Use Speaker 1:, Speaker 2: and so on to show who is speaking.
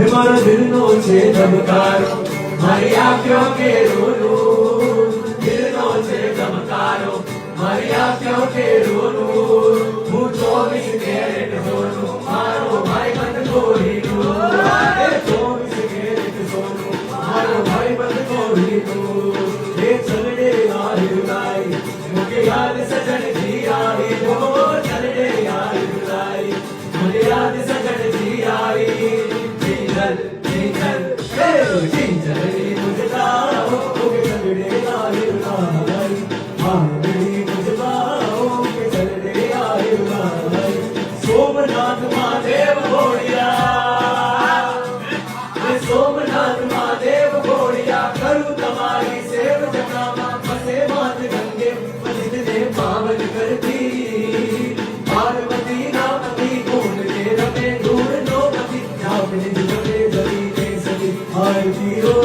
Speaker 1: મારા દિલનો છે ધબકારો, મારી આંખો કે રોનું, દિલનો છે ધબકારો, મારી આંખો કે રોનું, હું 24 કેરેટ સોનું, મારો ભાઈબંધ કોહિનૂર, 24 કેરેટ સોનું, મારો ભાઈબંધ કોહિનૂર, એ ચલડે આયુલાઈ, મુકે યાદ સજન જી आई, वो चलडे आयुलाई, मुझे याद सजन जी आई, जिंजल जिंजल जिंजल मुझे लाओ के चलडे आयुलाई, मांगड़ी मुझे लाओ के चलडे आयुलाई, सोमनाथ महादेव घोड़िया, सोमनाथ महादेव घोड़िया, करूँ तुम्हारी सेव जनामा, फसे मात गंगे पतित पावन करती, पार्वती नामती कौन के रमे दूर नो पति, जापने जुटे जली ने सली, आरती रो